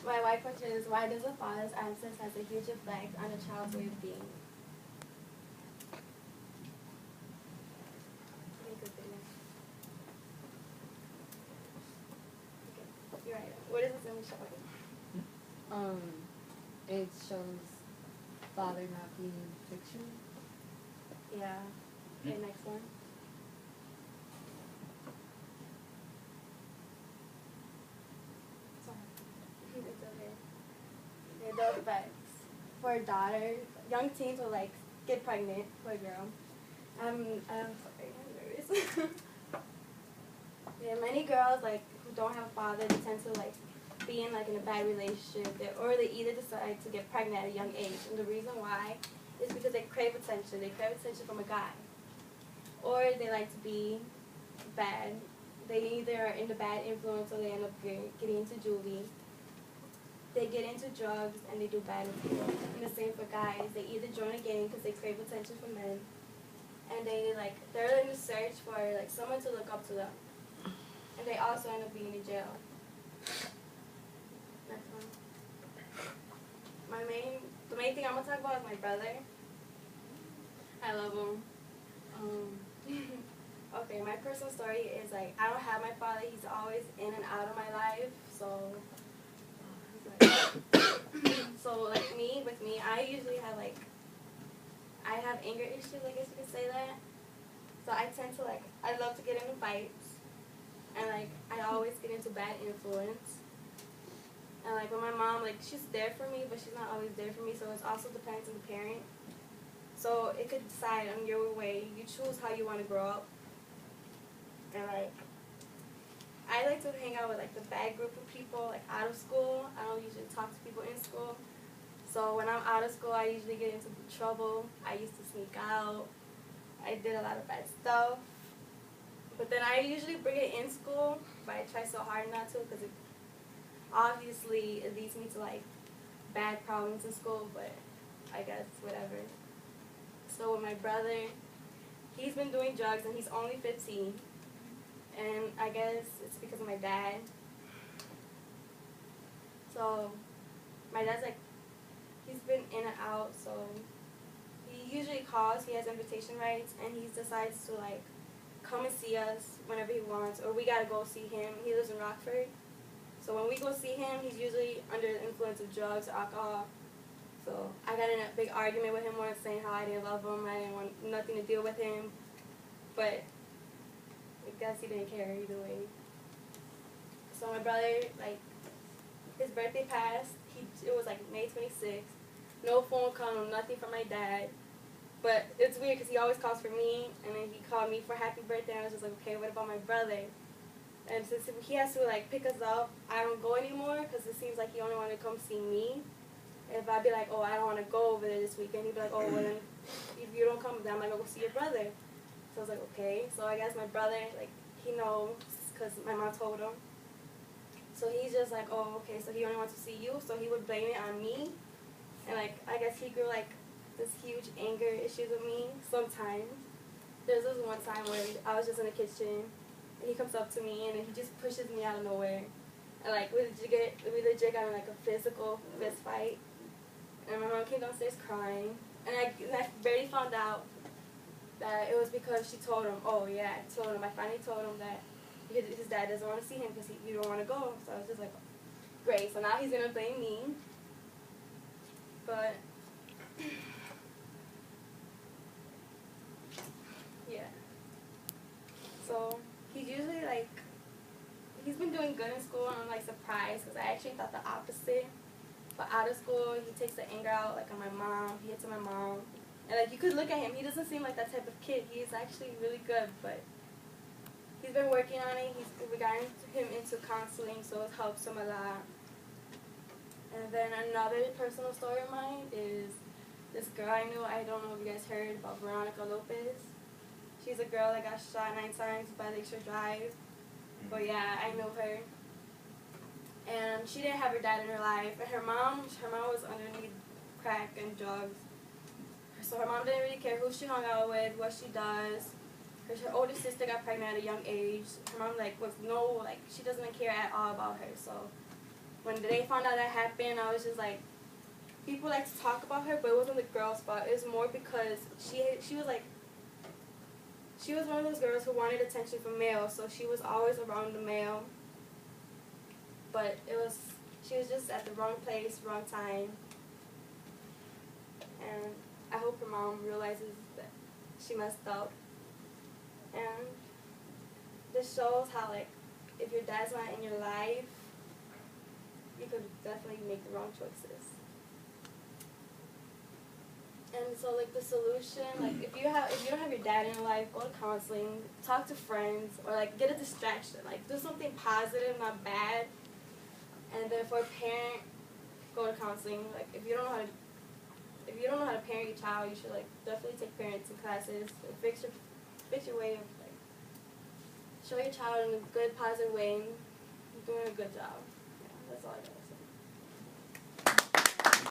My why question is, why does a father's absence has a huge effect on a child's way of being? Okay, you're right. What is this image showing? It shows father not being in the picture. Yeah. Okay, next one. Sorry. It's okay. Yeah, the effects for a daughter, young teens will like get pregnant for a girl. I'm sorry, I'm nervous. Yeah, many girls like who don't have a father, they tend to like be in like in a bad relationship, or they either decide to get pregnant at a young age, and the reason why is because they crave attention. They crave attention from a guy, or they like to be bad. They either are into bad influence or they end up getting into juvie. They get into drugs and they do bad in school. And the same for guys. They either join a gang because they crave attention from men, and they're in the search for like someone to look up to them, and they also end up being in jail. Next one. The main thing I'm gonna talk about is my brother. I love him. Okay, my personal story is like I don't have my father. He's always in and out of my life. So, so like with me, I usually have I have anger issues. I guess you could say that. So I tend to I love to get into fights, and I always get into bad influence. And when my mom, she's there for me, but she's not always there for me, so it also depends on the parent. So it could decide on your way. You choose how you want to grow up. And I like to hang out with the bad group of people, out of school. I don't usually talk to people in school. So when I'm out of school, I usually get into trouble. I used to sneak out. I did a lot of bad stuff. But then I usually bring it in school, but I try so hard not to because obviously it leads me to bad problems in school, but I guess whatever. So with my brother, he's been doing drugs and he's only 15, and I guess it's because of my dad. So my dad's he's been in and out, so he usually calls, he has invitation rights, and he decides to come and see us whenever he wants, or we gotta go see him. He lives in Rockford. So when we go see him, he's usually under the influence of drugs or alcohol. So I got in a big argument with him once saying how I didn't love him, I didn't want nothing to deal with him. But I guess he didn't care either way. So my brother, his birthday passed. It was May 26th. No phone call, no nothing from my dad. But it's weird because he always calls for me, and then he called me for happy birthday, and I was just okay, what about my brother? And since he has to pick us up, I don't go anymore because it seems like he only wanted to come see me. If I'd be oh, I don't want to go over there this weekend, he'd be oh, well then, if you don't come, then I'm going to go see your brother. So I was okay. So I guess my brother, he knows because my mom told him. So he's just oh, okay, so he only wants to see you, so he would blame it on me. And I guess he grew this huge anger issues with me sometimes. There's this one time where I was just in the kitchen, and he comes up to me, and then he just pushes me out of nowhere. And we legit got in a physical fist fight. And my mom came downstairs crying. And I barely found out that it was because she told him, oh yeah, I finally told him that his dad doesn't want to see him because he don't want to go. So I was just great. So now he's going to blame me. But, yeah. So he's usually he's been doing good in school, and I'm surprised because I actually thought the opposite. But out of school, he takes the anger out on my mom. He hits on my mom, and you could look at him. He doesn't seem like that type of kid. He's actually really good, but he's been working on it. We got him into counseling, so it helps him a lot. And then another personal story of mine is this girl I knew. I don't know if you guys heard about Veronica Lopez. She's a girl that got shot 9 times by Lakeshore Drive. But yeah, I know her. And she didn't have her dad in her life. And her mom was underneath crack and drugs. So her mom didn't really care who she hung out with, what she does. Her older sister got pregnant at a young age. Her mom was she doesn't care at all about her. So when they found out that happened, I was just like, people like to talk about her, but it wasn't the girl's fault. It was more because she was like, she was one of those girls who wanted attention from males, so she was always around the male. But she was just at the wrong place, wrong time. And I hope her mom realizes that she messed up. And this shows how, like, if your dad's not in your life, you could definitely make the wrong choices. And so, like, the solution, like, if you don't have your dad in your life, go to counseling, talk to friends, or like get a distraction, like do something positive, not bad. And then for a parent, go to counseling. Like, if you don't know how to parent your child, you should like definitely take parenting classes. And fix your way of like show your child in a good, positive way. And you're doing a good job. Yeah, that's all I got.